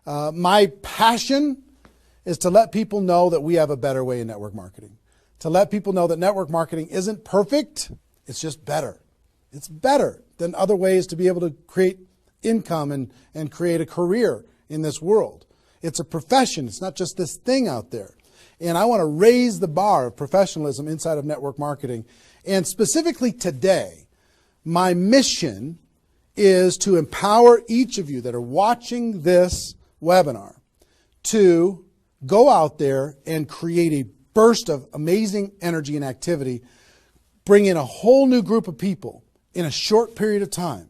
My passion is to let people know that we have a better way in network marketing. To let people know that network marketing isn't perfect, it's just better. It's better than other ways to be able to create income and create a career in this world. It's a profession. It's not just this thing out there. And I want to raise the bar of professionalism inside of network marketing. And specifically today, my mission is to empower each of you that are watching this webinar to go out there and create a burst of amazing energy and activity, bring in a whole new group of people in a short period of time,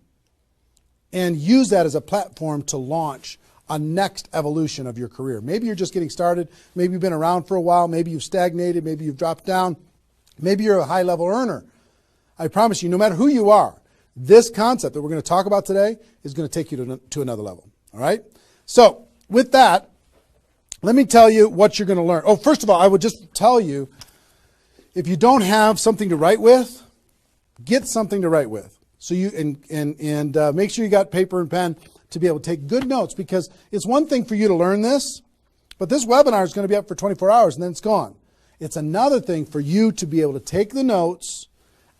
and use that as a platform to launch a next evolution of your career. Maybe you're just getting started. Maybe you've been around for a while. Maybe you've stagnated. Maybe you've dropped down. Maybe you're a high-level earner. I promise you, no matter who you are, this concept that we're going to talk about today is going to take you to another level. All right? So with that, let me tell you what you're going to learn. Oh, first of all, I would just tell you, if you don't have something to write with, get something to write with. So you and make sure you got paper and pen to be able to take good notes, because it's one thing for you to learn this, but this webinar is going to be up for 24 hours and then it's gone. It's another thing for you to be able to take the notes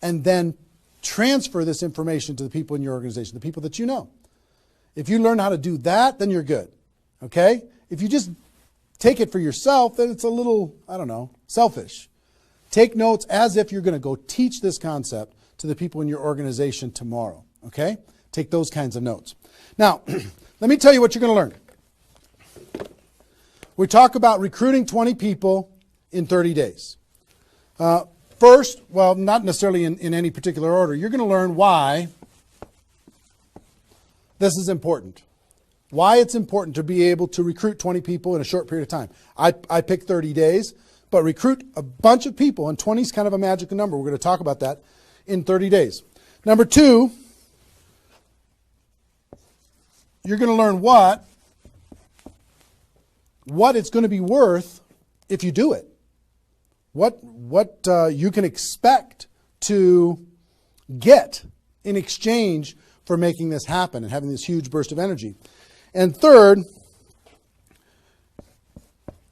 and then transfer this information to the people in your organization, the people that you know. If you learn how to do that, then you're good. Okay? If you just take it for yourself, then it's a little, I don't know, selfish. Take notes as if you're going to go teach this concept to the people in your organization tomorrow. Okay? Take those kinds of notes. Now, let me tell you what you're going to learn. We talk about recruiting 20 people in 30 days. First, well, not necessarily in any particular order, you're going to learn why this is important. Why it's important to be able to recruit 20 people in a short period of time. I picked 30 days, but recruit a bunch of people, and 20 is kind of a magical number. We're going to talk about that in 30 days. Number two, you're going to learn what it's going to be worth if you do it. What you can expect to get in exchange for making this happen and having this huge burst of energy. And third,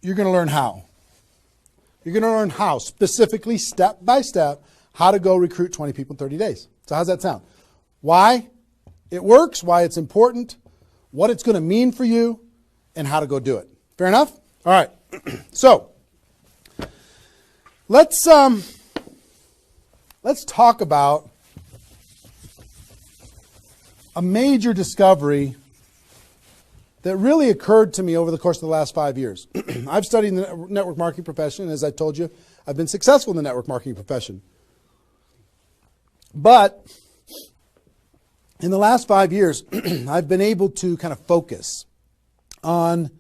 you're going to learn how. You're going to learn how, specifically, step by step, how to go recruit 20 people in 30 days. So how's that sound? Why it works, why it's important, what it's going to mean for you, and how to go do it. Fair enough? All right. So let's talk about a major discovery that really occurred to me over the course of the last 5 years. I've studied the network marketing profession, and as I told you, I've been successful in the network marketing profession. But in the last 5 years, I've been able to kind of focus on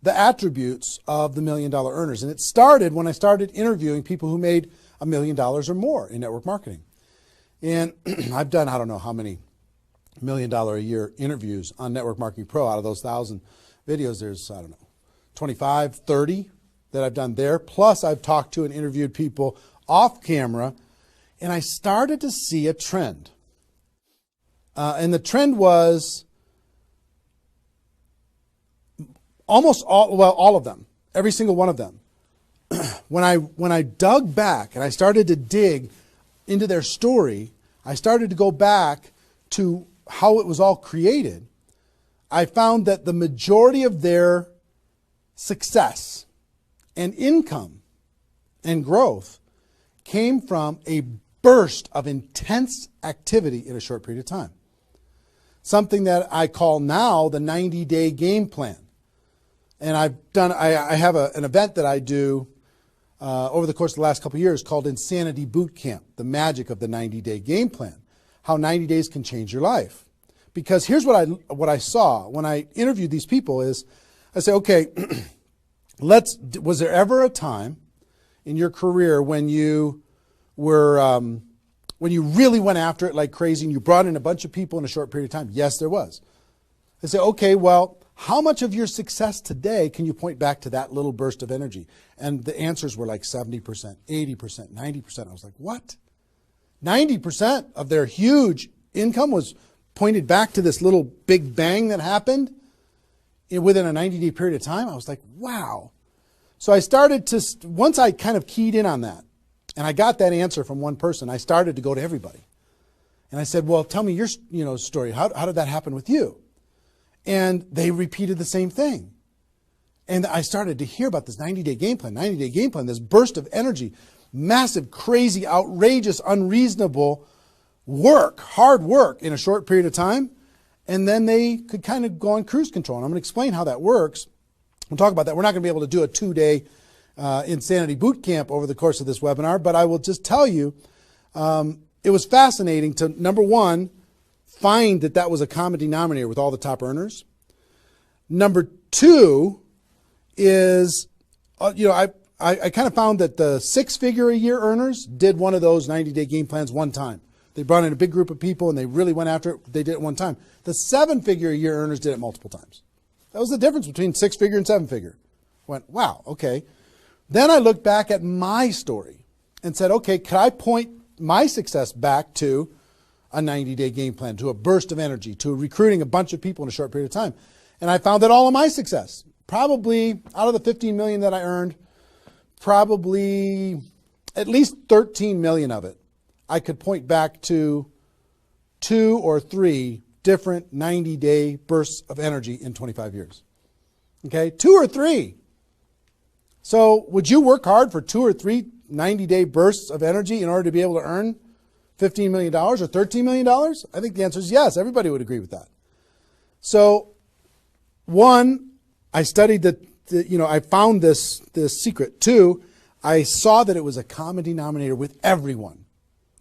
the attributes of the $1 million earners. And it started when I started interviewing people who made $1 million or more in network marketing. And I've done, I don't know how many $1 million a year interviews on Network Marketing Pro. Out of those 1,000 videos, there's, I don't know, 25, 30 that I've done there. Plus, I've talked to and interviewed people off camera, and I started to see a trend. And the trend was almost all of them, every single one of them. When I dug back and I started to dig into their story, I started to go back to how it was all created. I found that the majority of their success and income and growth came from a burst of intense activity in a short period of time. Something that I call now the 90-day game plan. And I have an event that I do over the course of the last couple of years called Insanity Boot Camp, the magic of the 90-day game plan, how 90 days can change your life. Because here's what I saw when I interviewed these people is, I say, okay, was there ever a time in your career when you were, when you really went after it like crazy and you brought in a bunch of people in a short period of time? Yes, there was. I say, okay, well, how much of your success today can you point back to that little burst of energy? And the answers were like 70%, 80%, 90%. I was like, what? 90% of their huge income was pointed back to this little big bang that happened within a 90-day period of time. I was like, wow. So I started to, once I kind of keyed in on that, and I got that answer from one person, I started to go to everybody. And I said, well, tell me your story. How did that happen with you? And they repeated the same thing. And I started to hear about this 90-day game plan, this burst of energy, massive, crazy, outrageous, unreasonable work, hard work in a short period of time. And then they could kind of go on cruise control. And I'm going to explain how that works. We'll talk about that. We're not going to be able to do a 2-day insanity boot camp over the course of this webinar, but I will just tell you, it was fascinating to, number one, find that was a common denominator with all the top earners. Number two is, I kind of found that the 6-figure-a-year earners did one of those 90-day game plans one time. They brought in a big group of people and they really went after it. They did it one time. The 7-figure-a-year earners did it multiple times. That was the difference between 6-figure and 7-figure. Went, wow, okay. Then I looked back at my story and said, okay, could I point my success back to a 90-day game plan, to a burst of energy, to recruiting a bunch of people in a short period of time? And I found that all of my success, probably out of the 15 million that I earned, probably at least 13 million of it, I could point back to 2 or 3 different 90-day bursts of energy in 25 years. Okay, 2 or 3. So would you work hard for 2 or 3 90-day bursts of energy in order to be able to earn $15 million or $13 million? I think the answer is yes. Everybody would agree with that. So, one, I studied I found this secret. 2, I saw that it was a common denominator with everyone.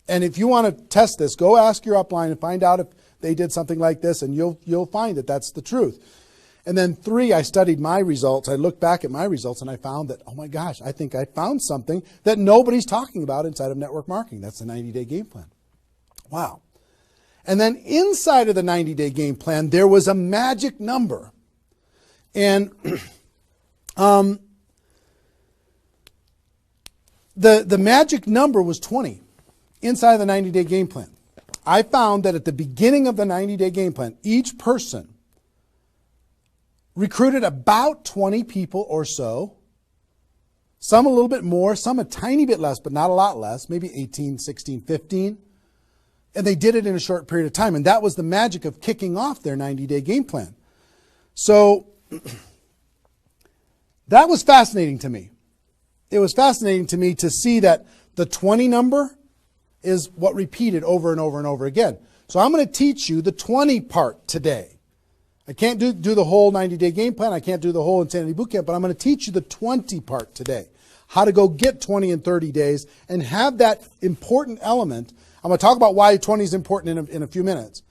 And if you want to test this, go ask your upline and find out if they did something like this, and you'll find that that's the truth. And then 3, I studied my results. I looked back at my results and I found that, oh my gosh, I think I found something that nobody's talking about inside of network marketing. That's the 90-day game plan. Wow. And then inside of the 90-day game plan, there was a magic number. And the magic number was 20 inside of the 90-day game plan. I found that at the beginning of the 90-day game plan, each person recruited about 20 people or so, some a little bit more, some a tiny bit less, but not a lot less, maybe 18, 16, 15. And they did it in a short period of time. And that was the magic of kicking off their 90-day game plan. So that was fascinating to me. It was fascinating to me to see that the 20 number is what repeated over and over and over again. So I'm going to teach you the 20 part today. I can't do the whole 90-day game plan. I can't do the whole Insanity Bootcamp, but I'm going to teach you the 20 part today. How to go get 20 in 30 days and have that important element. I'm going to talk about why 20 is important in a few minutes.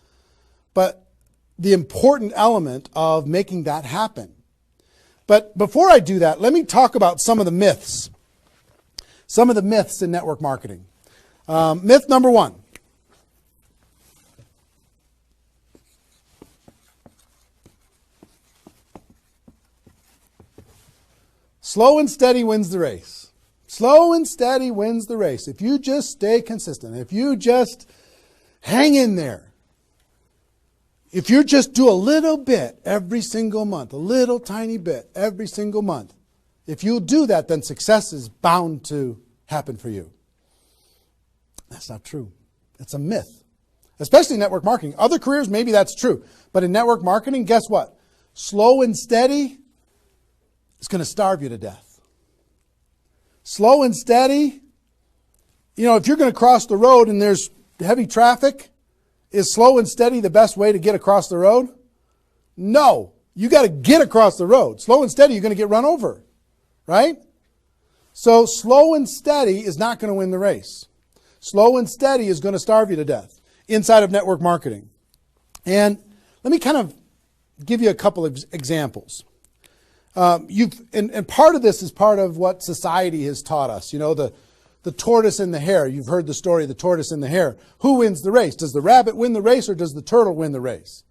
But the important element of making that happen. But before I do that, let me talk about some of the myths. Some of the myths in network marketing. Myth number 1. Slow and steady wins the race. Slow and steady wins the race. If you just stay consistent, if you just hang in there, if you just do a little bit every single month, a little tiny bit every single month, if you do that, then success is bound to happen for you. That's not true. It's a myth, especially in network marketing. Other careers, maybe that's true. But in network marketing, guess what? Slow and steady is going to starve you to death. Slow and steady, if you're going to cross the road and there's heavy traffic, is slow and steady the best way to get across the road? No. You got to get across the road. Slow and steady, you're going to get run over, right? So slow and steady is not going to win the race. Slow and steady is going to starve you to death inside of network marketing. And let me kind of give you a couple of examples. And part of this is part of what society has taught us. The tortoise and the hare. You've heard the story of the tortoise and the hare. Who wins the race? Does the rabbit win the race or does the turtle win the race?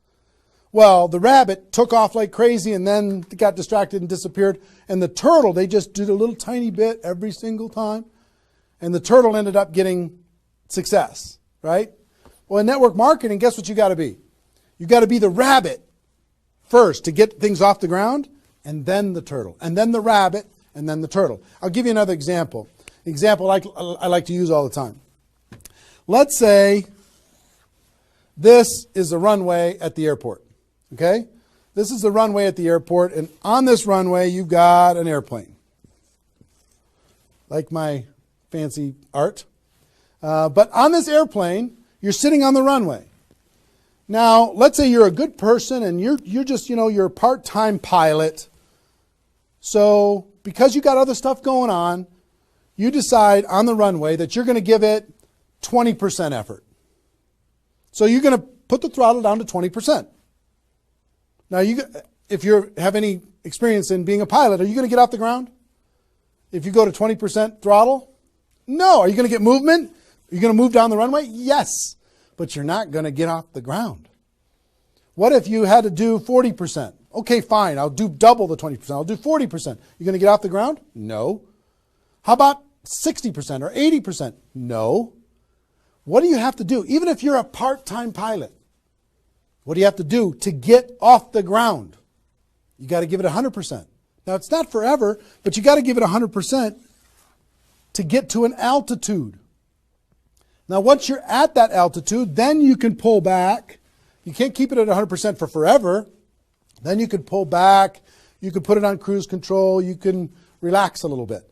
Well, the rabbit took off like crazy and then got distracted and disappeared. And the turtle, they just did a little tiny bit every single time. And the turtle ended up getting success, right? Well, in network marketing, guess what you got to be? You got to be the rabbit first to get things off the ground, and then the turtle, and then the rabbit, and then the turtle. I'll give you another example. Example I like to use all the time. Let's say this is the runway at the airport. Okay? This is the runway at the airport, and on this runway you've got an airplane. Like my fancy art. But on this airplane, you're sitting on the runway. Now, let's say you're a good person and you're just, you're a part-time pilot. So, because you got other stuff going on, you decide on the runway that you're going to give it 20% effort. So you're going to put the throttle down to 20%. Now, if you have any experience in being a pilot, are you going to get off the ground? If you go to 20% throttle? No. Are you going to get movement? Are you going to move down the runway? Yes. But you're not going to get off the ground. What if you had to do 40%? Okay, fine. I'll do double the 20%. I'll do 40%. You going to get off the ground? No. How about 60% or 80%? No. What do you have to do? Even if you're a part-time pilot, what do you have to do to get off the ground? You got to give it 100%. Now, it's not forever, but you got to give it 100% to get to an altitude. Now, once you're at that altitude, then you can pull back. You can't keep it at 100% for forever. Then you can pull back. You can put it on cruise control. You can relax a little bit.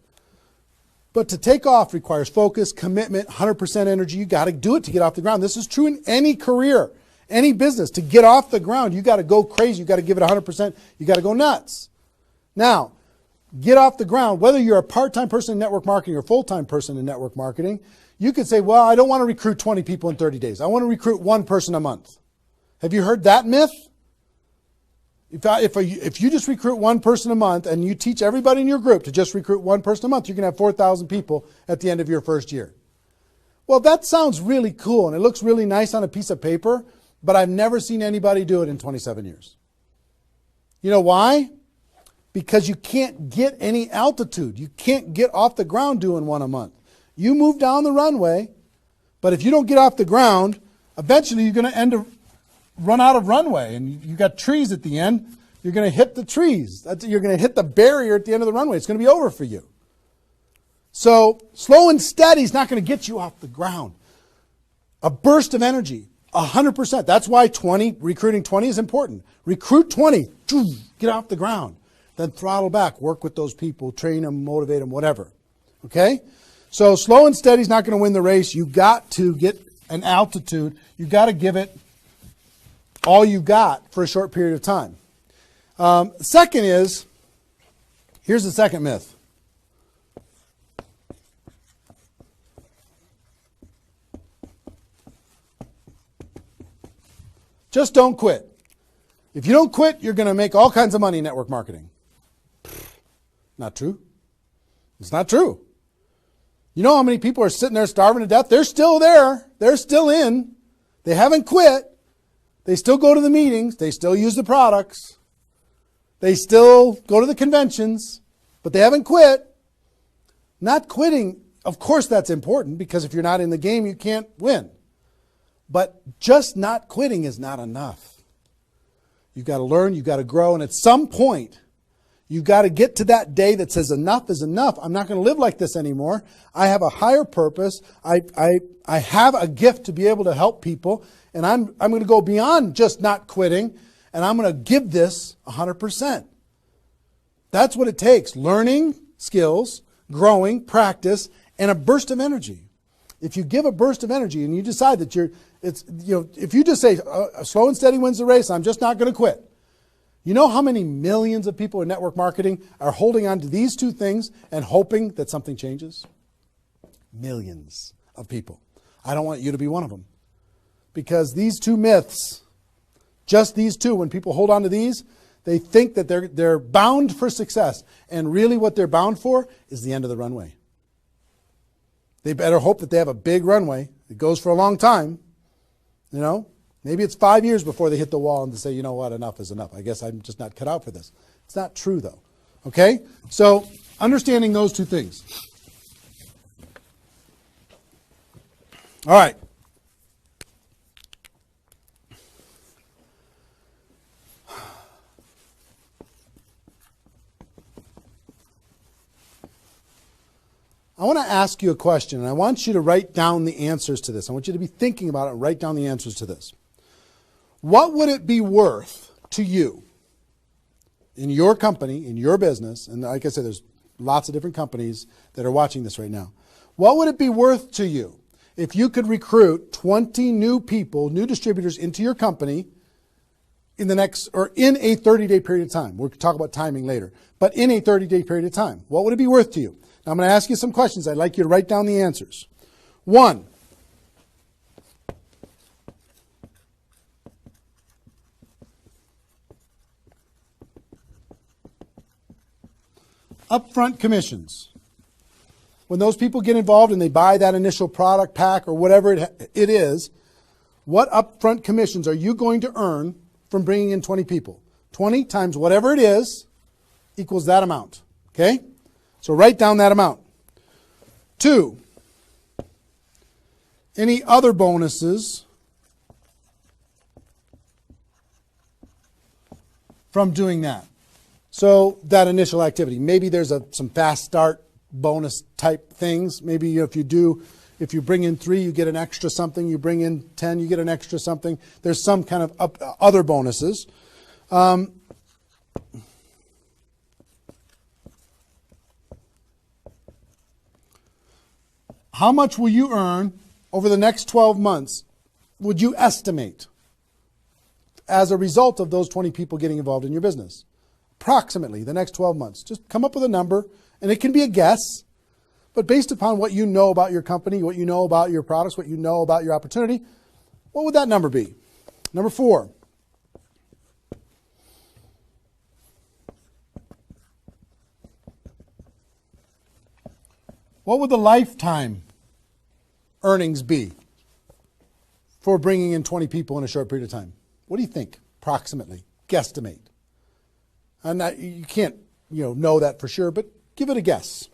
But to take off requires focus, commitment, 100% energy. You got to do it to get off the ground. This is true in any career, any business. To get off the ground, you got to go crazy. You got to give it 100%. You got to go nuts. Now, get off the ground. Whether you're a part-time person in network marketing or a full-time person in network marketing, you could say, well, I don't want to recruit 20 people in 30 days. I want to recruit one person a month. Have you heard that myth? If you just recruit one person a month and you teach everybody in your group to just recruit one person a month, you're going to have 4,000 people at the end of your first year. Well, that sounds really cool and it looks really nice on a piece of paper, but I've never seen anybody do it in 27 years. You know why? Because you can't get any altitude. You can't get off the ground doing one a month. You move down the runway, but if you don't get off the ground, eventually you're going to run out of runway, and you got trees at the end. You're going to hit the trees. You're going to hit the barrier at the end of the runway. It's going to be over for you. So slow and steady is not going to get you off the ground. A burst of energy, 100%. That's why recruiting 20 is important. Recruit 20, get off the ground. Then throttle back, work with those people, train them, motivate them, whatever. Okay? So slow and steady is not going to win the race. You've got to get an altitude. You've got to give it all you've got for a short period of time. Second is, here's the second myth. Just don't quit. If you don't quit, you're going to make all kinds of money in network marketing. Not true. It's not true. You know how many people are sitting there starving to death? They're still there. They're still in. They haven't quit. They still go to the meetings. They still use the products. They still go to the conventions, but they haven't quit. Not quitting, of course that's important, because if you're not in the game, you can't win. But just not quitting is not enough. You've got to learn, you've got to grow, and at some point, you've got to get to that day that says enough is enough. I'm not going to live like this anymore. I have a higher purpose. I have a gift to be able to help people, and I'm going to go beyond just not quitting, and I'm going to give this 100%. That's what it takes. Learning skills, growing, practice, and a burst of energy. If you give a burst of energy and you decide that if you just say slow and steady wins the race, I'm just not going to quit. You know how many millions of people in network marketing are holding on to these two things and hoping that something changes? Millions of people. I don't want you to be one of them. Because these two myths, just these two, when people hold on to these, they think that they're bound for success. And really what they're bound for is the end of the runway. They better hope that they have a big runway. It goes for a long time. You know, maybe it's 5 years before they hit the wall and they say, you know what, enough is enough. I guess I'm just not cut out for this. It's not true though. Okay? So understanding those two things. All right. I want to ask you a question, and I want you to write down the answers to this. I want you to be thinking about it and write down the answers to this. What would it be worth to you in your company, in your business, and like I said, there's lots of different companies that are watching this right now. What would it be worth to you if you could recruit 20 new people, new distributors into your company in the next, or in a 30-day period of time? We'll talk about timing later, but in a 30-day period of time. What would it be worth to you? Now I'm going to ask you some questions. I'd like you to write down the answers. 1, upfront commissions. When those people get involved and they buy that initial product pack or whatever it is, what upfront commissions are you going to earn from bringing in 20 people? 20 times whatever it is equals that amount. Okay? So write down that amount. 2, any other bonuses from doing that? So that initial activity, maybe there's some fast start bonus type things. Maybe if you bring in 3, you get an extra something. You bring in 10, you get an extra something. There's some kind of other bonuses. How much will you earn over the next 12 months, would you estimate, as a result of those 20 people getting involved in your business? Approximately the next 12 months. Just come up with a number, and it can be a guess, but based upon what you know about your company, what you know about your products, what you know about your opportunity, what would that number be? Number 4. What would the lifetime earnings be for bringing in 20 people in a short period of time? What do you think, approximately? Guesstimate. You can't know that for sure, but give it a guess.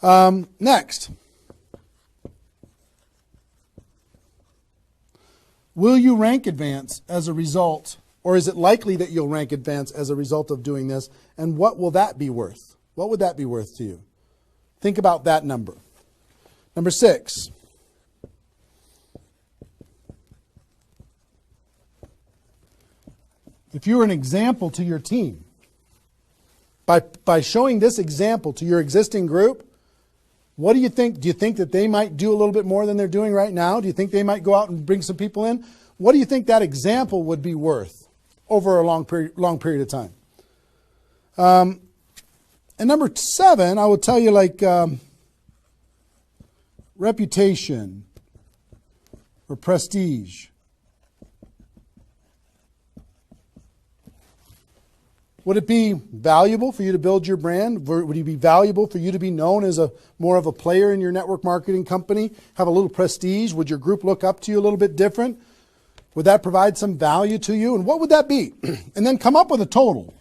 Next. Will you rank advance as a result, or is it likely that you'll rank advance as a result of doing this? And what will that be worth? What would that be worth to you? Think about that number. Number 6. If you're an example to your team, by showing this example to your existing group, what do you think? Do you think that they might do a little bit more than they're doing right now? Do you think they might go out and bring some people in? What do you think that example would be worth over a long period of time? And number 7, I will tell you, like reputation or prestige. Would it be valuable for you to build your brand? Would it be valuable for you to be known as more of a player in your network marketing company? Have a little prestige? Would your group look up to you a little bit different? Would that provide some value to you? And what would that be? And then come up with a total.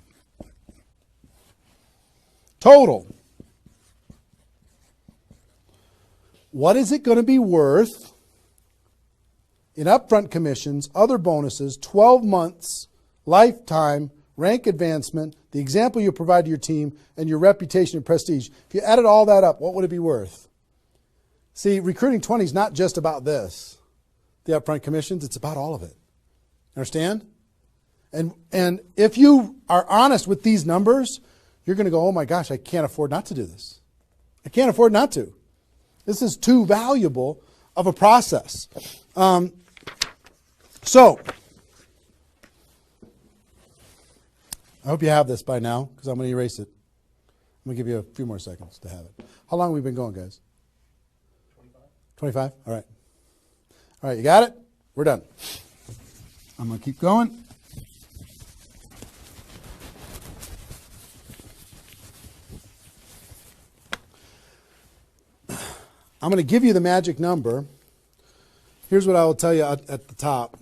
Total. What is it going to be worth in upfront commissions, other bonuses, 12 months, lifetime, rank advancement, the example you provide to your team, and your reputation and prestige? If you added all that up, what would it be worth? See, recruiting 20 is not just about this, the upfront commissions. It's about all of it. Understand? And if you are honest with these numbers, you're going to go, oh my gosh, I can't afford not to do this. I can't afford not to. This is too valuable of a process. So, I hope you have this by now, because I'm going to erase it. I'm going to give you a few more seconds to have it. How long have we been going, guys? 25? All right. All right, you got it? We're done. I'm going to keep going. I'm going to give you the magic number. Here's what I will tell you at the top.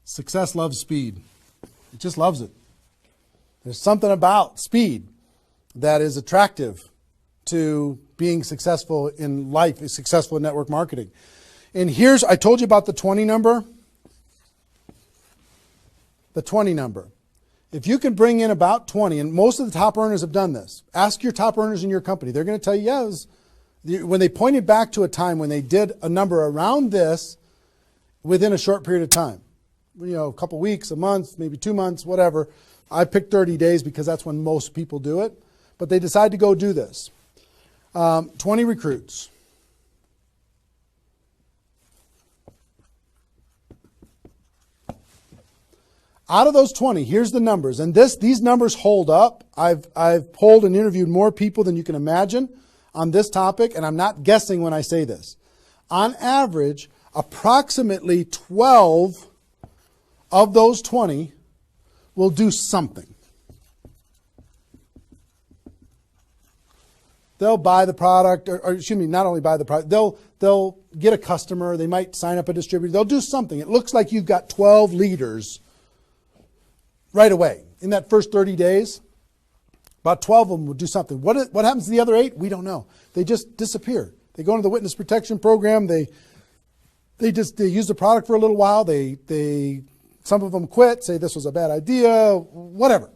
Success loves speed. It just loves it. There's something about speed that is attractive to being successful in life, successful in network marketing. And I told you about the 20 number. The 20 number. If you can bring in about 20, and most of the top earners have done this, ask your top earners in your company. They're going to tell you, yes, when they pointed back to a time when they did a number around this within a short period of time, a couple weeks, a month, maybe 2 months, whatever. I picked 30 days because that's when most people do it. But they decide to go do this. 20 recruits. Out of those 20, here's the numbers. And these numbers hold up. I've polled and interviewed more people than you can imagine on this topic, and I'm not guessing when I say this. On average, approximately 12 of those 20 will do something. They'll buy the product, or excuse me, not only buy the product, they'll get a customer, they might sign up a distributor, they'll do something. It looks like you've got 12 leaders right away. In that first 30 days, about 12 of them will do something. What happens to the other 8? We don't know. They just disappear. They go into the witness protection program, they use the product for a little while, some of them quit, say this was a bad idea, whatever.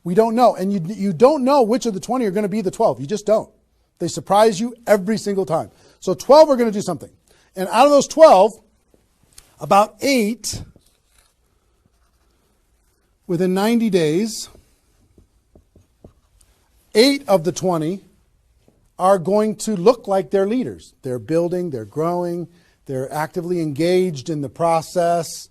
We don't know. And you don't know which of the 20 are going to be the 12. You just don't. They surprise you every single time. So 12 are going to do something. And out of those 12, about 8, within 90 days, 8 of the 20 are going to look like they're leaders. They're building, they're growing, they're actively engaged in the process.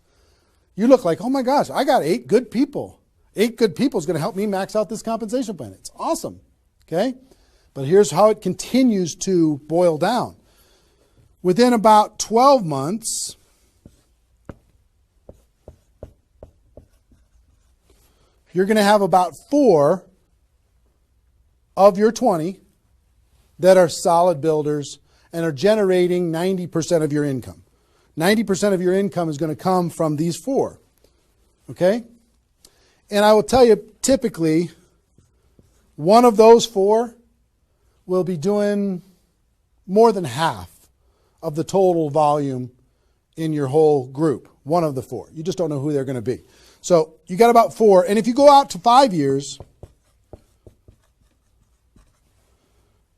You look like, oh my gosh, I got 8 good people. 8 good people is going to help me max out this compensation plan. It's awesome. Okay? But here's how it continues to boil down. Within about 12 months, you're going to have about 4 of your 20 that are solid builders and are generating 90% of your income. 90% of your income is going to come from these 4. Okay? And I will tell you, typically, one of those 4 will be doing more than half of the total volume in your whole group. One of the 4. You just don't know who they're going to be. So you got about 4. And if you go out to 5 years,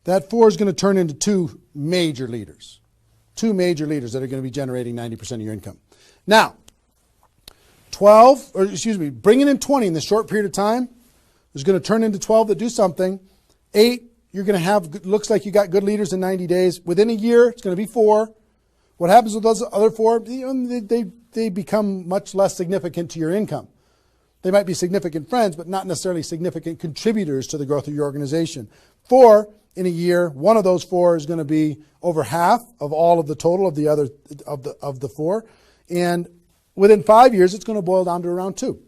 that 4 is going to turn into 2 major leaders. 2 major leaders that are going to be generating 90% of your income. Now, bringing in 20 in this short period of time is going to turn into 12 that do something. 8, you're going to have, looks like you got good leaders in 90 days. Within a year, it's going to be 4. What happens with those other 4? They become much less significant to your income. They might be significant friends, but not necessarily significant contributors to the growth of your organization. 4, in a year, one of those 4 is going to be over half of all of the total of the other of the 4. And within 5 years, it's going to boil down to around 2.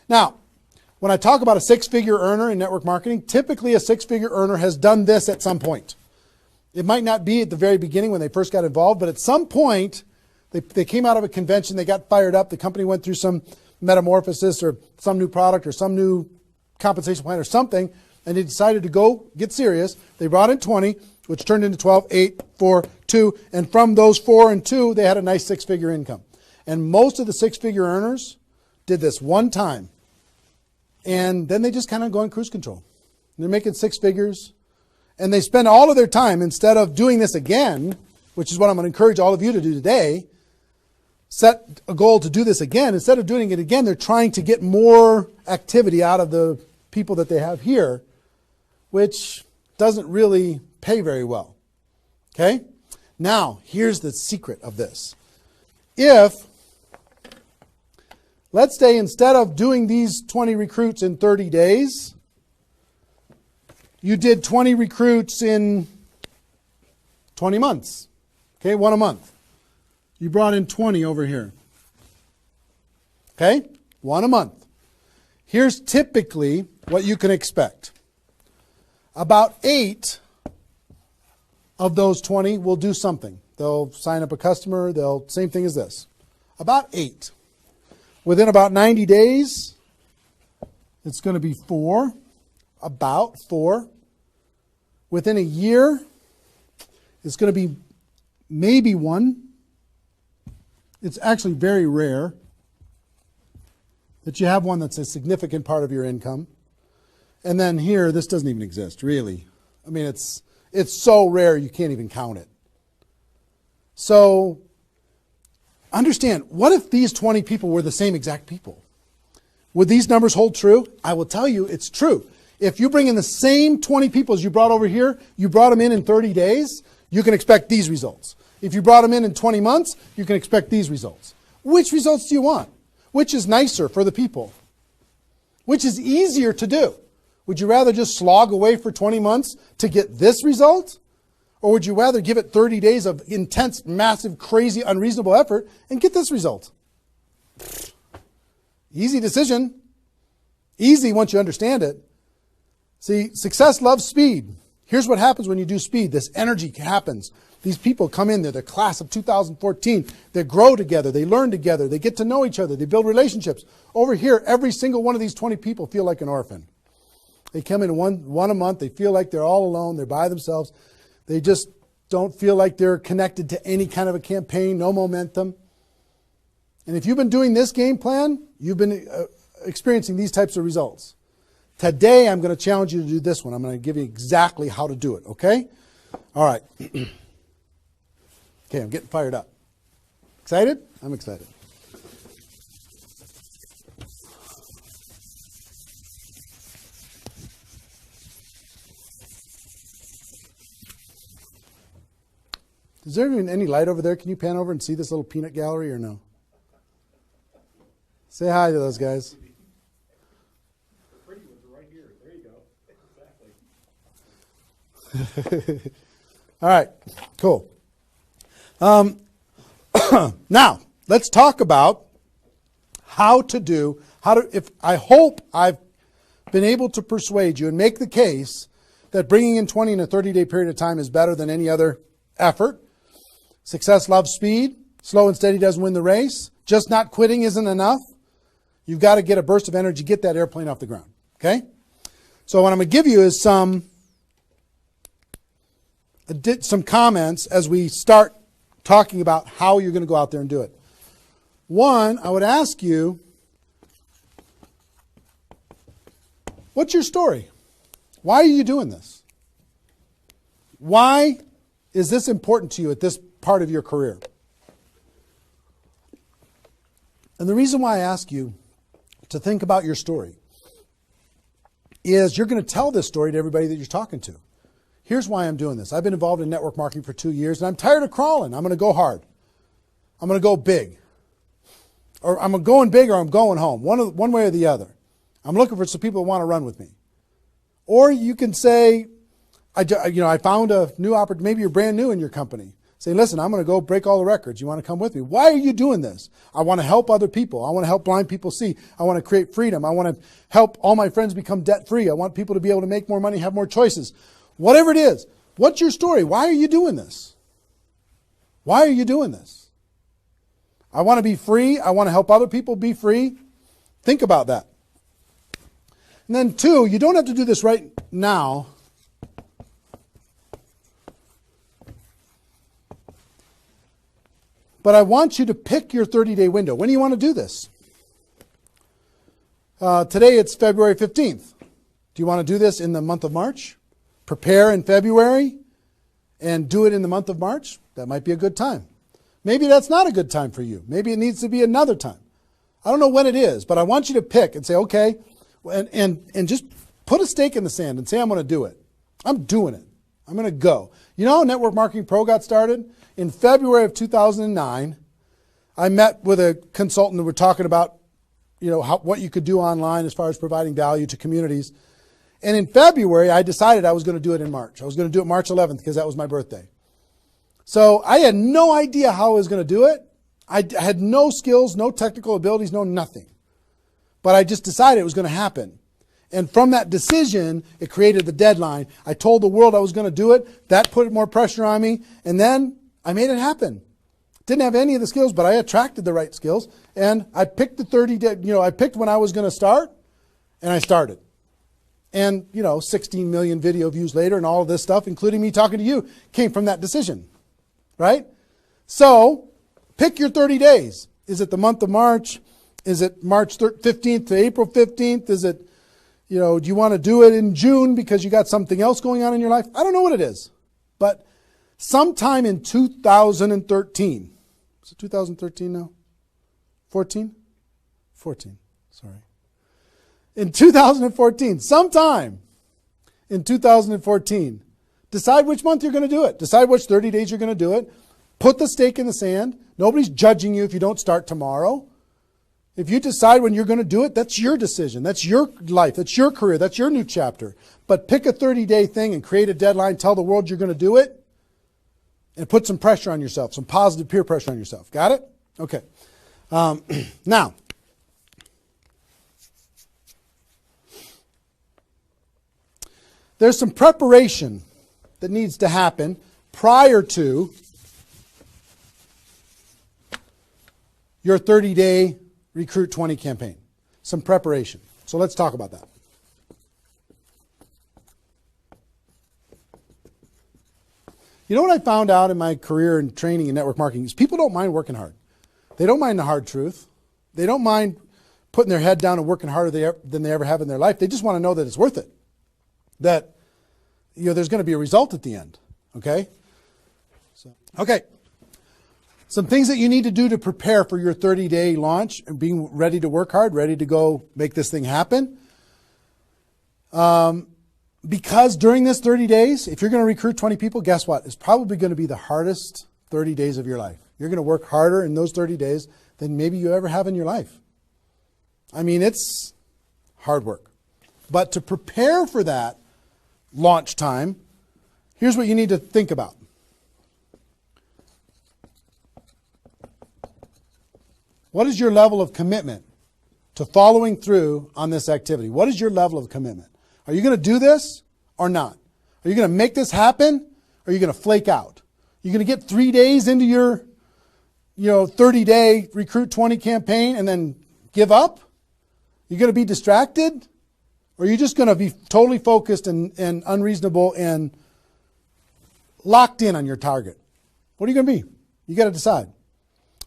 Now, when I talk about a 6-figure earner in network marketing, typically a 6-figure earner has done this at some point. It might not be at the very beginning when they first got involved, but at some point, they came out of a convention, they got fired up, the company went through some metamorphosis or some new product or some new compensation plan or something, and they decided to go get serious. They brought in 20, which turned into 12, 8, 4, 2, and from those 4 and 2, they had a nice 6-figure income. And most of the 6-figure earners did this one time. And then they just kind of go in cruise control. They're making 6 figures. And they spend all of their time, instead of doing this again, which is what I'm going to encourage all of you to do today, set a goal to do this again. Instead of doing it again, they're trying to get more activity out of the people that they have here, which doesn't really pay very well. Okay? Now, here's the secret of this. Let's say instead of doing these 20 recruits in 30 days, you did 20 recruits in 20 months. Okay, 1 a month. You brought in 20 over here. Okay, 1 a month. Here's typically what you can expect. About 8 of those 20 will do something. They'll sign up a customer. Same thing as this. About 8. Within about 90 days, it's going to be 4. About 4. Within a year, it's going to be maybe 1. It's actually very rare that you have one that's a significant part of your income. And then here, this doesn't even exist, really. I mean, it's so rare you can't even count it. So understand, what if these 20 people were the same exact people? Would these numbers hold true? I will tell you it's true. If you bring in the same 20 people as you brought over here, you brought them in 30 days, you can expect these results. If you brought them in 20 months, you can expect these results. Which results do you want? Which is nicer for the people? Which is easier to do? Would you rather just slog away for 20 months to get this result? Or would you rather give it 30 days of intense, massive, crazy, unreasonable effort and get this result? Easy decision. Easy once you understand it. See, success loves speed. Here's what happens when you do speed. This energy happens. These people come in, they're the class of 2014. They grow together, they learn together, they get to know each other, they build relationships. Over here, every single one of these 20 people feel like an orphan. They come in one a month, they feel like they're all alone, they're by themselves. They just don't feel like they're connected to any kind of a campaign, no momentum. And if you've been doing this game plan, you've been experiencing these types of results. Today, I'm going to challenge you to do this one. I'm going to give you exactly how to do it, okay? All right. Okay, I'm getting fired up. Excited? I'm excited. Is there even any light over there? Can you pan over and see this little peanut gallery or no? Say hi to those guys. Pretty ones are right here. There you go. Exactly. All right, cool. Now, let's talk about I hope I've been able to persuade you and make the case that bringing in 20 in a 30-day period of time is better than any other effort. Success loves speed. Slow and steady doesn't win the race. Just not quitting isn't enough. You've got to get a burst of energy, get that airplane off the ground. Okay? So what I'm going to give you is some comments as we start talking about how you're going to go out there and do it. One, I would ask you, what's your story? Why are you doing this? Why is this important to you at this part of your career? And the reason why I ask you to think about your story is you're going to tell this story to everybody that you're talking to. Here's why I'm doing this. I've been involved in network marketing for 2 years, and I'm tired of crawling. I'm going to go hard. I'm going to go big. Or I'm going big or I'm going home. One way or the other. I'm looking for some people that want to run with me. Or you can say, I found a new opportunity. Maybe you're brand new in your company. Say, listen, I'm going to go break all the records. You want to come with me? Why are you doing this? I want to help other people. I want to help blind people see. I want to create freedom. I want to help all my friends become debt-free. I want people to be able to make more money, have more choices. Whatever it is, what's your story? Why are you doing this? Why are you doing this? I want to be free. I want to help other people be free. Think about that. And then 2, you don't have to do this right now. But I want you to pick your 30-day window. When do you want to do this? Today it's February 15th. Do you want to do this in the month of March? Prepare in February and do it in the month of March? That might be a good time. Maybe that's not a good time for you. Maybe it needs to be another time. I don't know when it is, but I want you to pick and say, okay, and just put a stake in the sand and say, I'm going to do it. I'm doing it. I'm going to go. You know how Network Marketing Pro got started? In February of 2009, I met with a consultant and we're talking about, what you could do online as far as providing value to communities. And in February, I decided I was going to do it in March. I was going to do it March 11th because that was my birthday. So I had no idea how I was going to do it. I had no skills, no technical abilities, no nothing. But I just decided it was going to happen. And from that decision, it created the deadline. I told the world I was going to do it. That put more pressure on me. And then I made it happen. Didn't have any of the skills, but I attracted the right skills. And I picked the 30-day, I picked when I was going to start, and I started. And, 16 million video views later and all of this stuff, including me talking to you, came from that decision. Right? So, pick your 30 days. Is it the month of March? Is it March 15th to April 15th? Is it, do you want to do it in June because you got something else going on in your life? I don't know what it is. But sometime in 2013, is it 2013 now? 14? 14, sorry. In 2014, sometime in 2014, decide which month you're going to do it. Decide which 30 days you're going to do it. Put the stake in the sand. Nobody's judging you if you don't start tomorrow. If you decide when you're going to do it, that's your decision. That's your life. That's your career. That's your new chapter. But pick a 30-day thing and create a deadline. Tell the world you're going to do it. And put some pressure on yourself, some positive peer pressure on yourself. Got it? Okay. Now, there's some preparation that needs to happen prior to your 30-day Recruit 20 campaign. Some preparation. So let's talk about that. You know what I found out in my career in training in network marketing is people don't mind working hard. They don't mind the hard truth. They don't mind putting their head down and working harder than they ever have in their life. They just want to know that it's worth it. That there's going to be a result at the end. Okay? Okay. Some things that you need to do to prepare for your 30-day launch and being ready to work hard, ready to go make this thing happen. Because during this 30 days, if you're going to recruit 20 people, guess what? It's probably going to be the hardest 30 days of your life. You're going to work harder in those 30 days than maybe you ever have in your life. I mean, it's hard work. But to prepare for that launch time, here's what you need to think about. What is your level of commitment to following through on this activity? What is your level of commitment? Are you going to do this or not? Are you going to make this happen or are you going to flake out? You're going to get 3 days into your 30-day Recruit 20 campaign and then give up? You're going to be distracted? Or are you just going to be totally focused and unreasonable and locked in on your target? What are you going to be? You got to decide.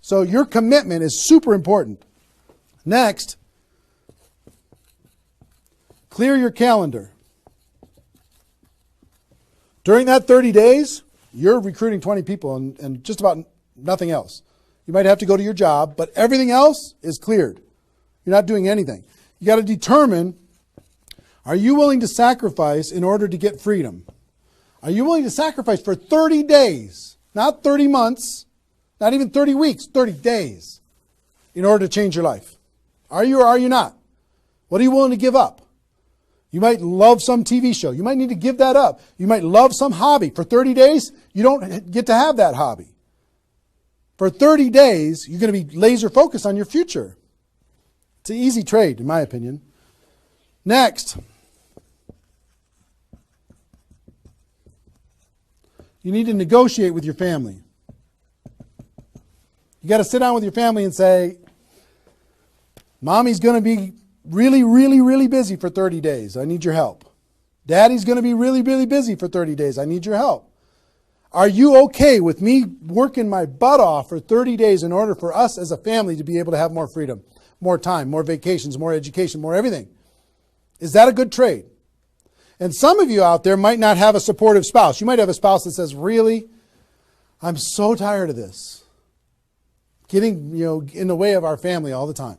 So your commitment is super important. Next, clear your calendar. During that 30 days, you're recruiting 20 people and just about nothing else. You might have to go to your job, but everything else is cleared. You're not doing anything. You got to determine, are you willing to sacrifice in order to get freedom? Are you willing to sacrifice for 30 days, not 30 months, not even 30 weeks, 30 days in order to change your life? Are you or are you not? What are you willing to give up? You might love some TV show. You might need to give that up. You might love some hobby. For 30 days, you don't get to have that hobby. For 30 days, you're going to be laser focused on your future. It's an easy trade, in my opinion. Next, you need to negotiate with your family. You got to sit down with your family and say, Mommy's going to be really, really, really busy for 30 days. I need your help. Daddy's going to be really, really busy for 30 days. I need your help. Are you okay with me working my butt off for 30 days in order for us as a family to be able to have more freedom, more time, more vacations, more education, more everything? Is that a good trade? And some of you out there might not have a supportive spouse. You might have a spouse that says, really, I'm so tired of this. Getting, in the way of our family all the time.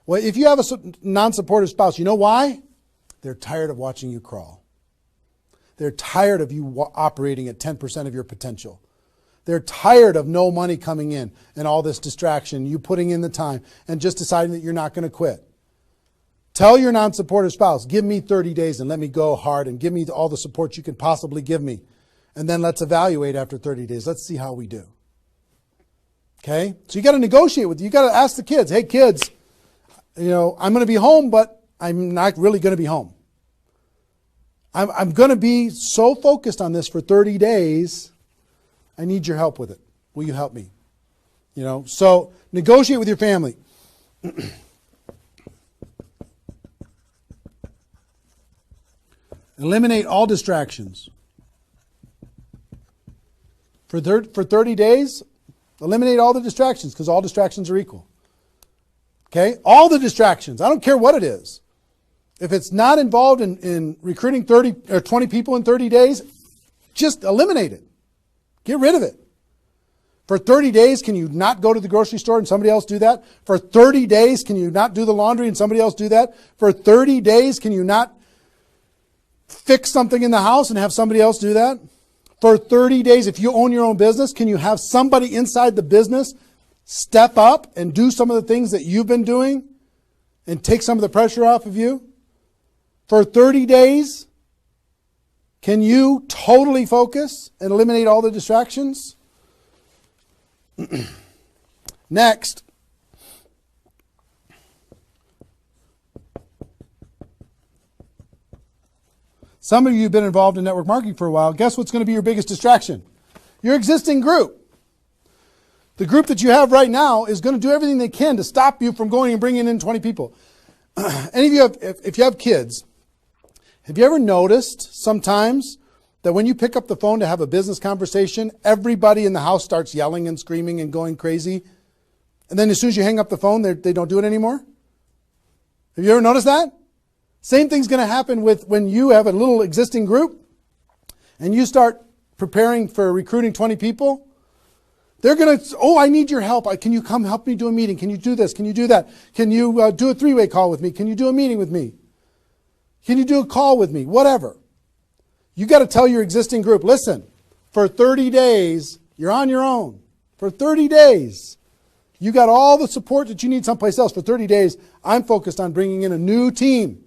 Well, if you have a non-supportive spouse, you know why? They're tired of watching you crawl. They're tired of you operating at 10% of your potential. They're tired of no money coming in and all this distraction, you putting in the time and just deciding that you're not going to quit. Tell your non-supportive spouse, give me 30 days and let me go hard and give me all the support you can possibly give me. And then let's evaluate after 30 days. Let's see how we do. Okay? So you got to negotiate with, you got to ask the kids, hey kids, I'm going to be home, but I'm not really going to be home. I'm going to be so focused on this for 30 days. I need your help with it. Will you help me? So negotiate with your family. Eliminate all distractions. For 30 days, eliminate all the distractions because all distractions are equal. Okay? All the distractions. I don't care what it is. If it's not involved in recruiting 30 or 20 people in 30 days, just eliminate it. Get rid of it. For 30 days, can you not go to the grocery store and somebody else do that? For 30 days, can you not do the laundry and somebody else do that? For 30 days, can you not fix something in the house and have somebody else do that? For 30 days, if you own your own business, can you have somebody inside the business step up and do some of the things that you've been doing and take some of the pressure off of you? For 30 days, can you totally focus and eliminate all the distractions? Next, some of you have been involved in network marketing for a while. Guess what's going to be your biggest distraction? Your existing group. The group that you have right now is going to do everything they can to stop you from going and bringing in 20 people. Any of you have, if you have kids, have you ever noticed sometimes that when you pick up the phone to have a business conversation, everybody in the house starts yelling and screaming and going crazy? And then as soon as you hang up the phone, they don't do it anymore? Have you ever noticed that? Same thing's going to happen with when you have a little existing group and you start preparing for recruiting 20 people. They're going to, oh, I need your help. Can you come help me do a meeting? Can you do this? Can you do that? Can you do a three-way call with me? Can you do a meeting with me? Can you do a call with me? Whatever. You got to tell your existing group, listen, for 30 days, you're on your own. For 30 days, you got all the support that you need someplace else. For 30 days, I'm focused on bringing in a new team.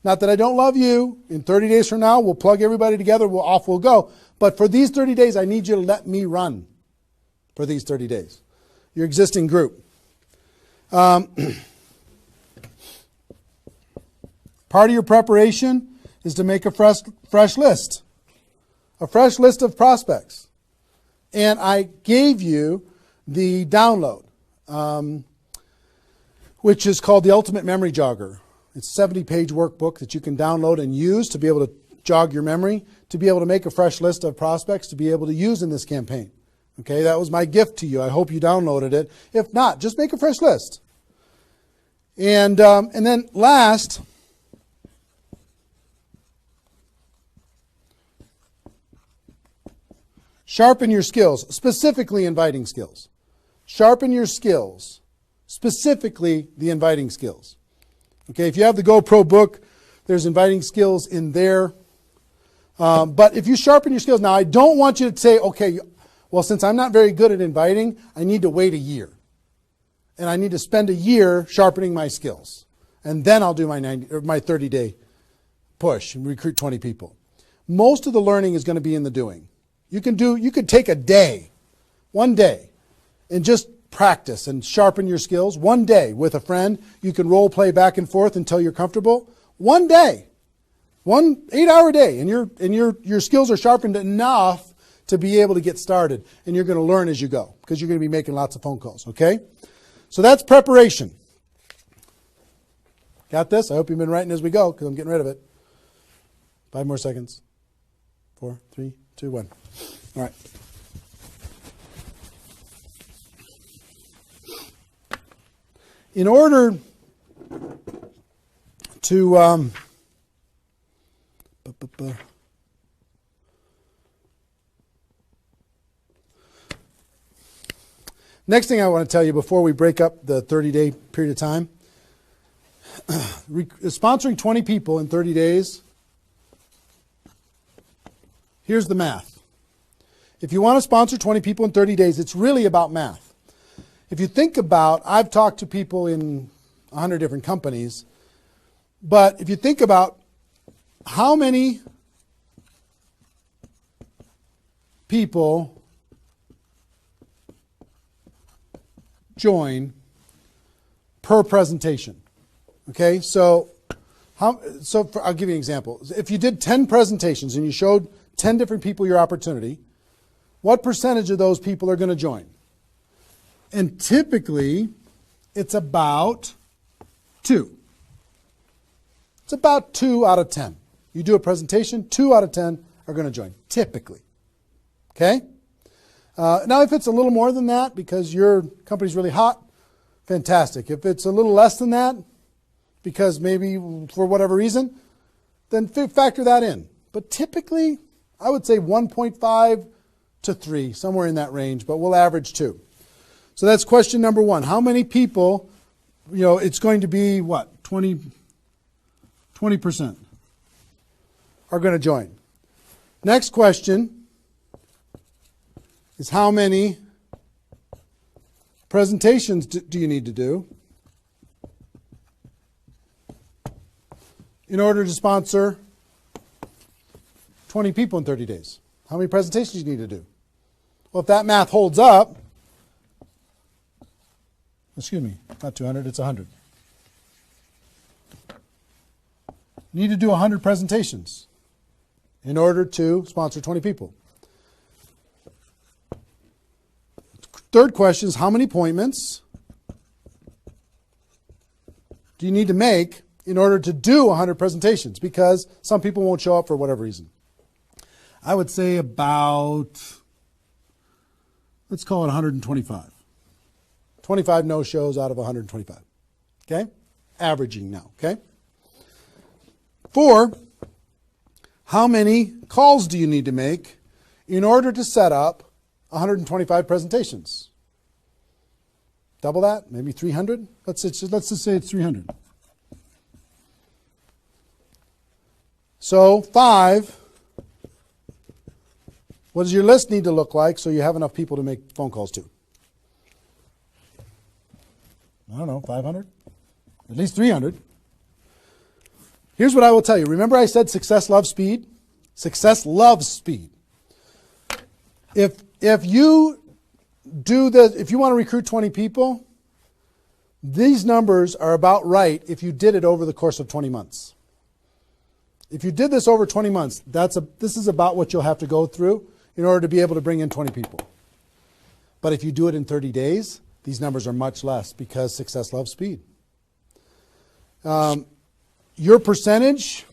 Not that I don't love you. In 30 days from now, we'll plug everybody together. Off we'll go. But for these 30 days, I need you to let me run for these 30 days. Your existing group. Part of your preparation is to make a fresh list. A fresh list of prospects. And I gave you the download, which is called the Ultimate Memory Jogger. It's a 70-page workbook that you can download and use to be able to jog your memory, to be able to make a fresh list of prospects to be able to use in this campaign. Okay, that was my gift to you. I hope you downloaded it. If not, just make a fresh list. And then last, sharpen your skills, specifically inviting skills. Sharpen your skills, specifically the inviting skills. Okay, if you have the GoPro book, there's inviting skills in there. But if you sharpen your skills, now I don't want you to say, okay, well, since I'm not very good at inviting, I need to wait a year. And I need to spend a year sharpening my skills. And then I'll do my 30-day push and recruit 20 people. Most of the learning is going to be in the doing. You could take a day, one day, and just practice and sharpen your skills. One day with a friend, you can role play back and forth until you're comfortable. One day, 1 8-hour day, and your skills are sharpened enough to be able to get started. And you're going to learn as you go because you're going to be making lots of phone calls, okay? So that's preparation. Got this? I hope you've been writing as we go because I'm getting rid of it. 5 more seconds. 4, 3, 2, 1. All right. In order to next thing I want to tell you before we break up the 30-day period of time, sponsoring 20 people in 30 days, here's the math. If you want to sponsor 20 people in 30 days, it's really about math. If you think about, I've talked to people in 100 different companies, but if you think about how many people join per presentation. Okay, so I'll give you an example. If you did 10 presentations and you showed 10 different people your opportunity, what percentage of those people are going to join? And typically, it's about 2. It's about 2 out of 10. You do a presentation, 2 out of 10 are going to join, typically. Okay? Now, if it's a little more than that because your company's really hot, fantastic. If it's a little less than that, because maybe for whatever reason, then factor that in. But typically, I would say 1.5 to 3, somewhere in that range, but we'll average 2. So that's question number 1. How many people, it's going to be what? 20% are going to join. Next question is how many presentations do you need to do in order to sponsor 20 people in 30 days? How many presentations do you need to do? Well, if that math holds up, excuse me, not 200, it's 100. You need to do 100 presentations in order to sponsor 20 people. Third question is how many appointments do you need to make in order to do 100 presentations? Because some people won't show up for whatever reason. I would say about, let's call it 125. 25 no-shows out of 125. Okay? Averaging now. Okay? 4, how many calls do you need to make in order to set up 125 presentations? Double that? Maybe 300? Let's just say it's 300. So 5, what does your list need to look like so you have enough people to make phone calls to? I don't know, 500? At least 300. Here's what I will tell you. Remember I said success loves speed? Success loves speed. If you want to recruit 20 people, these numbers are about right if you did it over the course of 20 months. If you did this over 20 months, this is about what you'll have to go through in order to be able to bring in 20 people. But if you do it in 30 days, these numbers are much less because success loves speed. Your percentage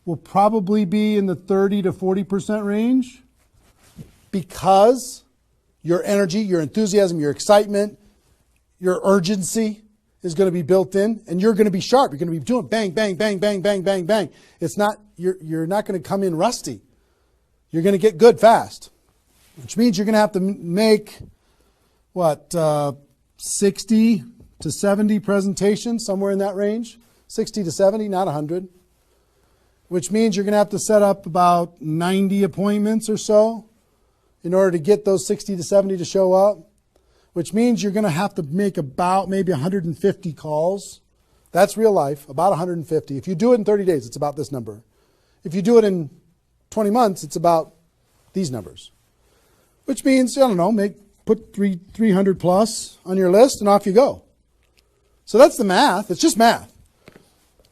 will probably be in the 30 to 40% range because your energy, your enthusiasm, your excitement, your urgency is going to be built in, and you're going to be sharp. You're going to be doing bang, bang, bang, bang, bang, bang, bang. It's not, you're not going to come in rusty. You're going to get good fast, which means you're going to have to make, 60 to 70 presentations, somewhere in that range. 60 to 70, not 100. Which means you're going to have to set up about 90 appointments or so in order to get those 60 to 70 to show up. Which means you're going to have to make about maybe 150 calls. That's real life, about 150. If you do it in 30 days, it's about this number. If you do it in 20 months, it's about these numbers. Which means, put 300 plus on your list and off you go. So that's the math. It's just math.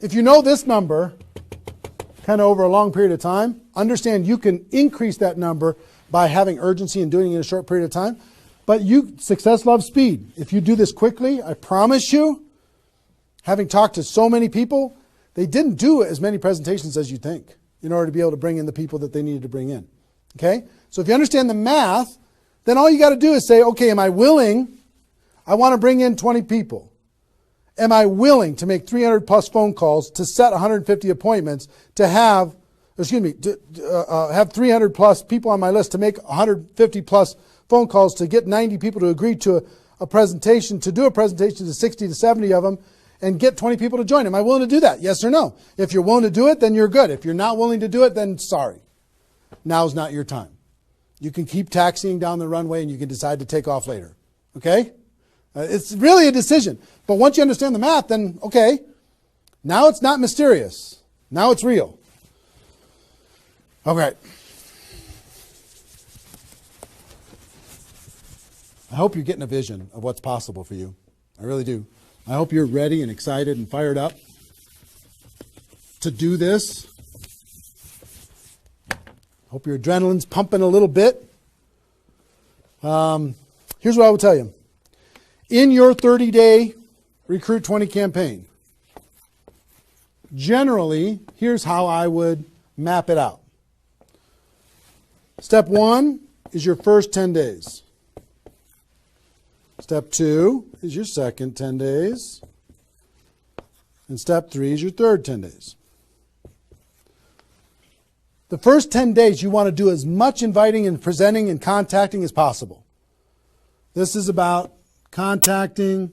If you know this number kind of over a long period of time, understand you can increase that number by having urgency and doing it in a short period of time. But success loves speed. If you do this quickly, I promise you, having talked to so many people, they didn't do as many presentations as you think in order to be able to bring in the people that they needed to bring in. Okay? So if you understand the math, then all you got to do is say, okay, am I willing? I want to bring in 20 people. Am I willing to make 300 plus phone calls to set 150 appointments to have 300 plus people on my list to make 150 plus phone calls to get 90 people to agree to a presentation, to do a presentation to 60 to 70 of them and get 20 people to join. Am I willing to do that? Yes or no? If you're willing to do it, then you're good. If you're not willing to do it, then sorry. Now's not your time. You can keep taxiing down the runway and you can decide to take off later. Okay? It's really a decision. But once you understand the math, then okay, now it's not mysterious. Now it's real. Okay. I hope you're getting a vision of what's possible for you. I really do. I hope you're ready and excited and fired up to do this. Hope your adrenaline's pumping a little bit. Here's what I will tell you. In your 30-day Recruit 20 campaign, generally, here's how I would map it out. Step 1 is your first 10 days. Step 2 is your second 10 days. And step 3 is your third 10 days. The first 10 days you want to do as much inviting and presenting and contacting as possible. This is about contacting,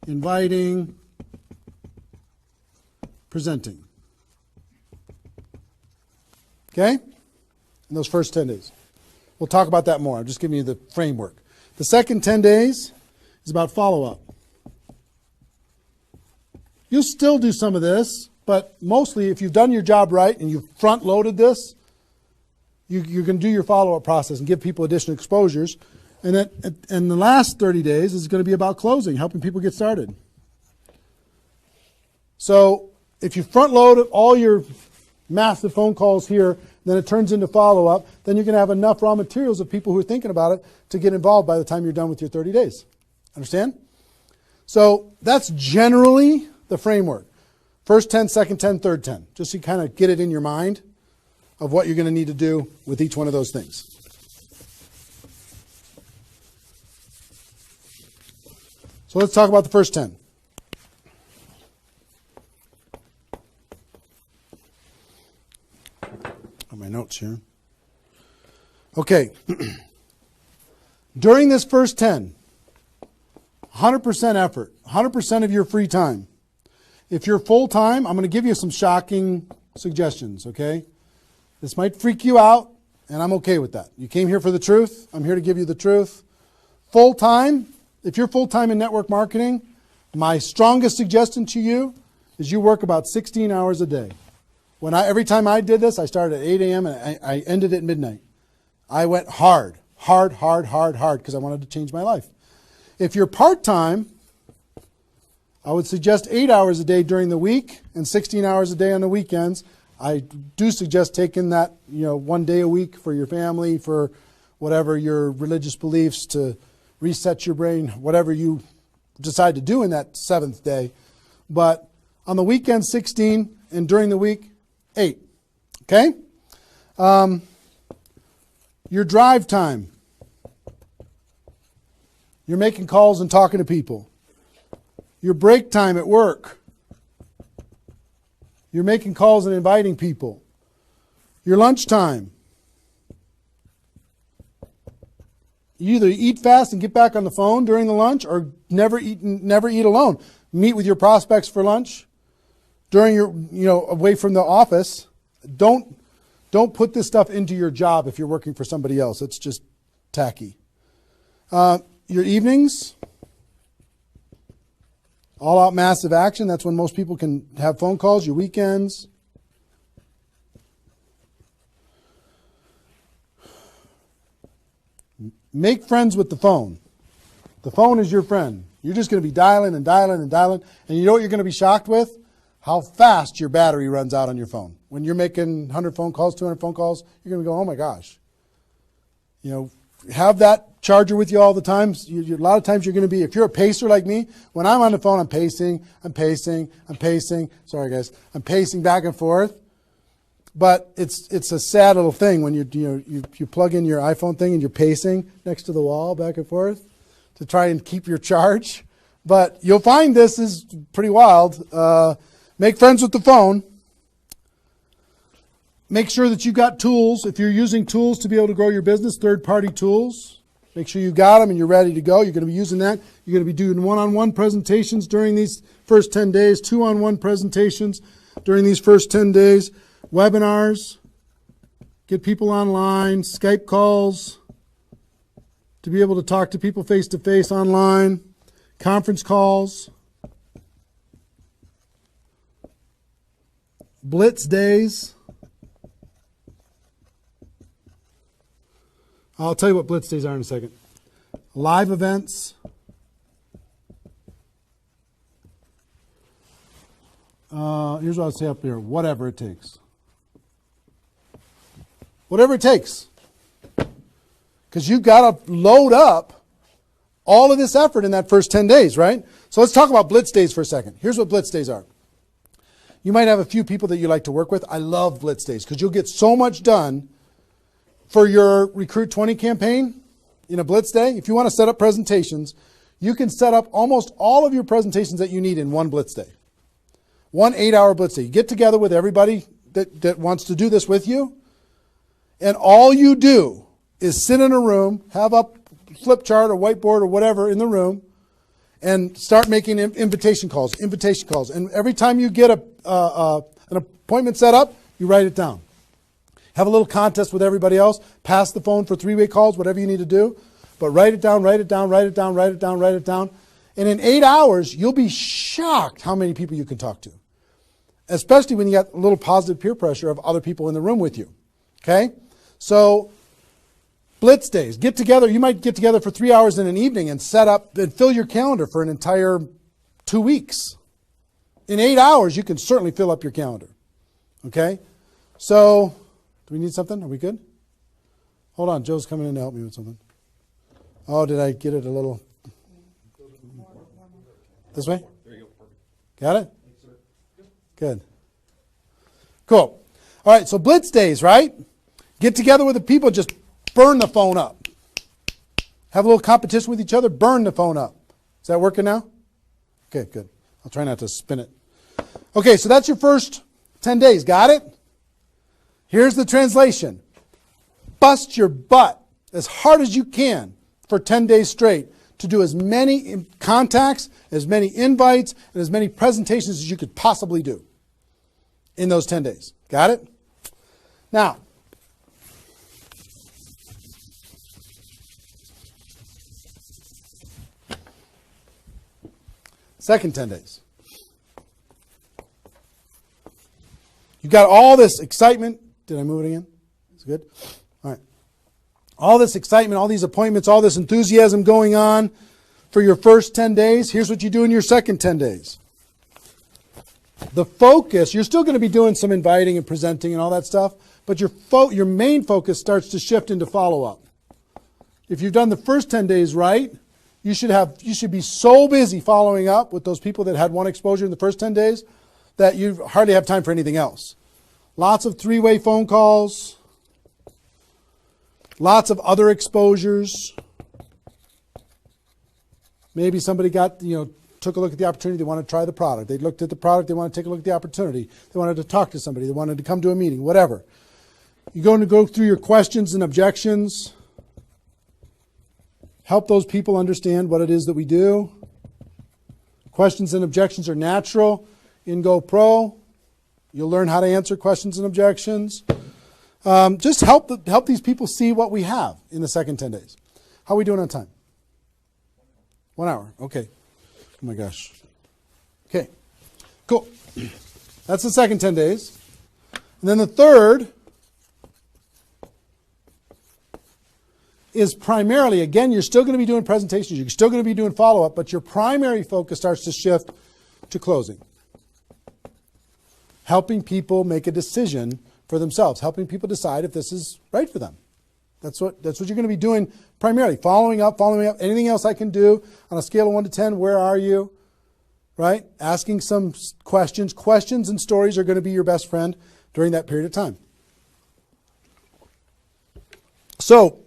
inviting, presenting. Okay? In those first 10 days. We'll talk about that more. I'm just giving you the framework. The second 10 days is about follow-up. You'll still do some of this, but mostly if you've done your job right and you've front-loaded this, you're going to do your follow-up process and give people additional exposures. And the last 30 days is going to be about closing, helping people get started. So if you front-load all your massive phone calls here, then it turns into follow-up, then you're going to have enough raw materials of people who are thinking about it to get involved by the time you're done with your 30 days. Understand? So that's generally the framework. First 10, second 10, third 10. Just so you kind of get it in your mind of what you're going to need to do with each one of those things. So let's talk about the first 10. On my notes here. Okay. During this first 10, 100% effort, 100% of your free time. If you're full-time, I'm going to give you some shocking suggestions, okay? This might freak you out, and I'm okay with that. You came here for the truth. I'm here to give you the truth. Full-time, if you're full-time in network marketing, my strongest suggestion to you is you work about 16 hours a day. Every time I did this, I started at 8 a.m. and I ended at midnight. I went hard, because I wanted to change my life. If you're part-time, I would suggest 8 hours a day during the week and 16 hours a day on the weekends. I do suggest taking that, 1 day a week for your family, for whatever your religious beliefs, to reset your brain, whatever you decide to do in that 7th day. But on the weekend, 16, and during the week, 8. Okay? Your drive time. You're making calls and talking to people. Your break time at work. You're making calls and inviting people. Your lunch time. You either eat fast and get back on the phone during the lunch, or never eat alone. Meet with your prospects for lunch during your, away from the office. Don't put this stuff into your job if you're working for somebody else. It's just tacky. Your evenings, all out massive action. That's when most people can have phone calls. Your weekends. Make friends with the phone. The phone is your friend. You're just going to be dialing and dialing and dialing. And you know what you're going to be shocked with? How fast your battery runs out on your phone. When you're making 100 phone calls, 200 phone calls, you're going to go, oh my gosh. Have that charger with you all the time. A lot of times you're going to be, if you're a pacer like me, when I'm on the phone, I'm pacing. Sorry guys. I'm pacing back and forth. But it's a sad little thing when you plug in your iPhone thing and you're pacing next to the wall back and forth to try and keep your charge. But you'll find this is pretty wild. Make friends with the phone. Make sure that you got tools. If you're using tools to be able to grow your business, third-party tools, make sure you got them and you're ready to go. You're going to be using that. You're going to be doing one-on-one presentations during these first 10 days, two-on-one presentations during these first 10 days, webinars, get people online, Skype calls, to be able to talk to people face-to-face online, conference calls, blitz days. I'll tell you what blitz days are in a second. Live events. Here's what I'll say up here. Whatever it takes. Whatever it takes. Because you've got to load up all of this effort in that first 10 days, right? So let's talk about blitz days for a second. Here's what blitz days are. You might have a few people that you like to work with. I love blitz days because you'll get so much done for your Recruit 20 campaign in a blitz day, if you want to set up presentations, you can set up almost all of your presentations that you need in one blitz day. 1 8-hour blitz day. You get together with everybody that wants to do this with you, and all you do is sit in a room, have a flip chart or whiteboard or whatever in the room, and start making invitation calls. And every time you get an appointment set up, you write it down. Have a little contest with everybody else. Pass the phone for 3-way calls, whatever you need to do. But write it down. And in 8 hours, you'll be shocked how many people you can talk to. Especially when you got a little positive peer pressure of other people in the room with you. Okay? So, blitz days. Get together. You might get together for 3 hours in an evening and set up and fill your calendar for an entire 2 weeks. In 8 hours, you can certainly fill up your calendar. Okay? So, do we need something? Are we good? Hold on. Joe's coming in to help me with something. Oh, did I get it a little? This way? There you go. Perfect. Got it? Good. Cool. All right, so blitz days, right? Get together with the people, just burn the phone up. Have a little competition with each other, burn the phone up. Is that working now? Okay, good. I'll try not to spin it. Okay, so that's your first 10 days. Got it? Here's the translation. Bust your butt as hard as you can for 10 days straight to do as many contacts, as many invites, and as many presentations as you could possibly do in those 10 days. Got it? Now, second 10 days. You got all this excitement. Did I move it again? It's good? All right. All this excitement, all these appointments, all this enthusiasm going on for your first 10 days. Here's what you do in your second 10 days. The focus, you're still going to be doing some inviting and presenting and all that stuff, but your main focus starts to shift into follow-up. If you've done the first 10 days right, you should be so busy following up with those people that had one exposure in the first 10 days that you hardly have time for anything else. Lots of 3-way phone calls. Lots of other exposures. Maybe somebody took a look at the opportunity. They want to try the product. They looked at the product. They want to take a look at the opportunity. They wanted to talk to somebody. They wanted to come to a meeting, whatever. You're going to go through your questions and objections. Help those people understand what it is that we do. Questions and objections are natural in GoPro. You'll learn how to answer questions and objections. Just help these people see what we have in the second 10 days. How are we doing on time? 1 hour. Okay. Oh my gosh. Okay. Cool. That's the second 10 days. And then the third is primarily, again, you're still going to be doing presentations. You're still going to be doing follow-up, but your primary focus starts to shift to closing. Helping people make a decision for themselves, helping people decide if this is right for them. That's what you're going to be doing primarily. Following up. Anything else I can do on a scale of 1 to 10, where are you? Right? Asking some questions. Questions and stories are going to be your best friend during that period of time. So,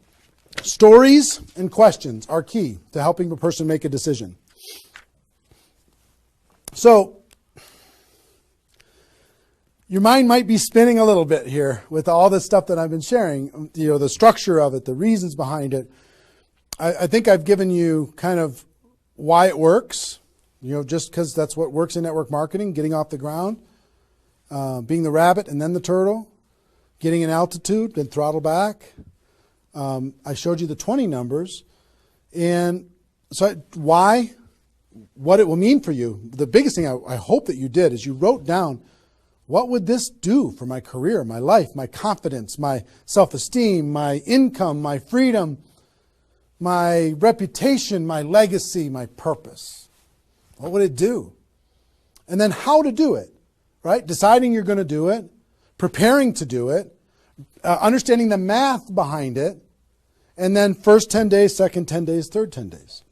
stories and questions are key to helping a person make a decision. So, your mind might be spinning a little bit here with all this stuff that I've been sharing, the structure of it, the reasons behind it. I think I've given you kind of why it works, just because that's what works in network marketing, getting off the ground, being the rabbit and then the turtle, getting an altitude, then throttle back. I showed you the 20 numbers. And so why, what it will mean for you. The biggest thing I hope that you did is you wrote down, what would this do for my career, my life, my confidence, my self-esteem, my income, my freedom, my reputation, my legacy, my purpose? What would it do? And then how to do it, right? Deciding you're going to do it, preparing to do it, understanding the math behind it, and then first 10 days, second 10 days, third 10 days.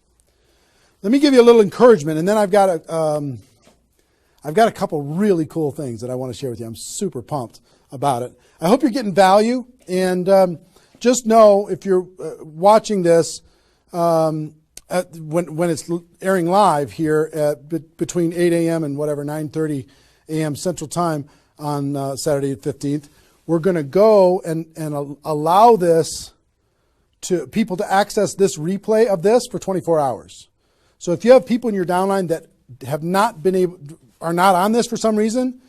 Let me give you a little encouragement, and then I've got a couple really cool things that I want to share with you. I'm super pumped about it. I hope you're getting value, and just know if you're watching this when it's airing live here between 8 a.m. and whatever 9:30 a.m. Central Time on Saturday the 15th, we're going to go and allow this to people to access this replay of this for 24 hours. So if you have people in your downline that have not been able, are not on this for some reason,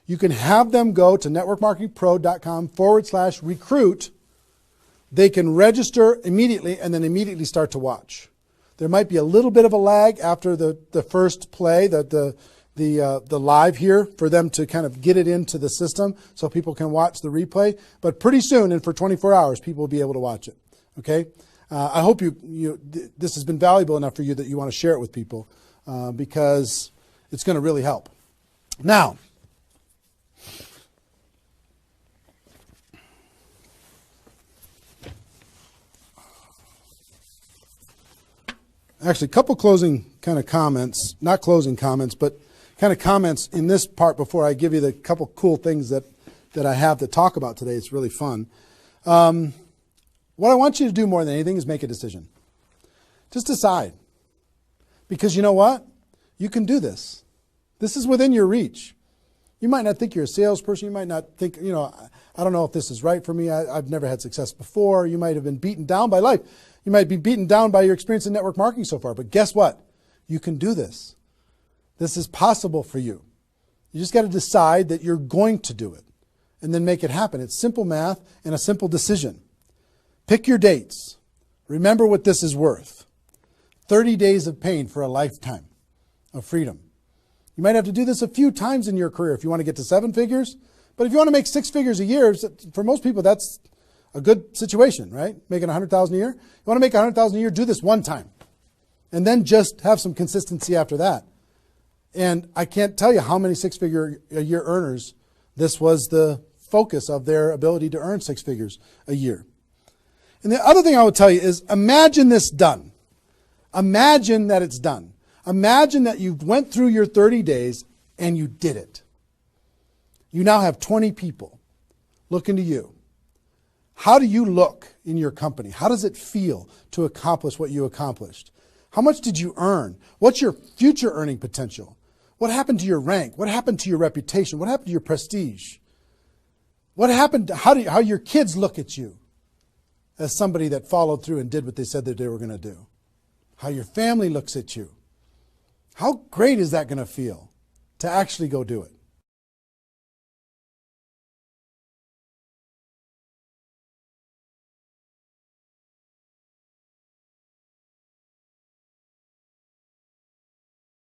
you can have them go to networkmarketingpro.com/recruit. They can register immediately and then immediately start to watch. There might be a little bit of a lag after the first play, the live here, for them to kind of get it into the system so people can watch the replay. But pretty soon, and for 24 hours, people will be able to watch it. Okay? I hope this has been valuable enough for you that you want to share it with people because it's going to really help. Now, actually, a couple closing kind of comments, not closing comments, but kind of comments in this part before I give you the couple cool things that I have to talk about today. It's really fun. What I want you to do more than anything is make a decision. Just decide. Because you know what? You can do this. This is within your reach. You might not think you're a salesperson. You might not think, I don't know if this is right for me. I've never had success before. You might have been beaten down by life. You might be beaten down by your experience in network marketing so far. But guess what? You can do this. This is possible for you. You just got to decide that you're going to do it and then make it happen. It's simple math and a simple decision. Pick your dates. Remember what this is worth. 30 days of pain for a lifetime of freedom. You might have to do this a few times in your career if you want to get to 7 figures. But if you want to make 6 figures a year, for most people, that's a good situation, right? Making $100,000 a year. You want to make $100,000 a year, do this one time. And then just have some consistency after that. And I can't tell you how many 6-figure a year earners this was the focus of their ability to earn 6 figures a year. And the other thing I would tell you is imagine this done. Imagine that it's done. Imagine that you went through your 30 days and you did it. You now have 20 people looking to you. How do you look in your company? How does it feel to accomplish what you accomplished? How much did you earn? What's your future earning potential? What happened to your rank? What happened to your reputation? What happened to your prestige? What happened? How your kids look at you as somebody that followed through and did what they said that they were going to do? How your family looks at you? How great is that going to feel to actually go do it?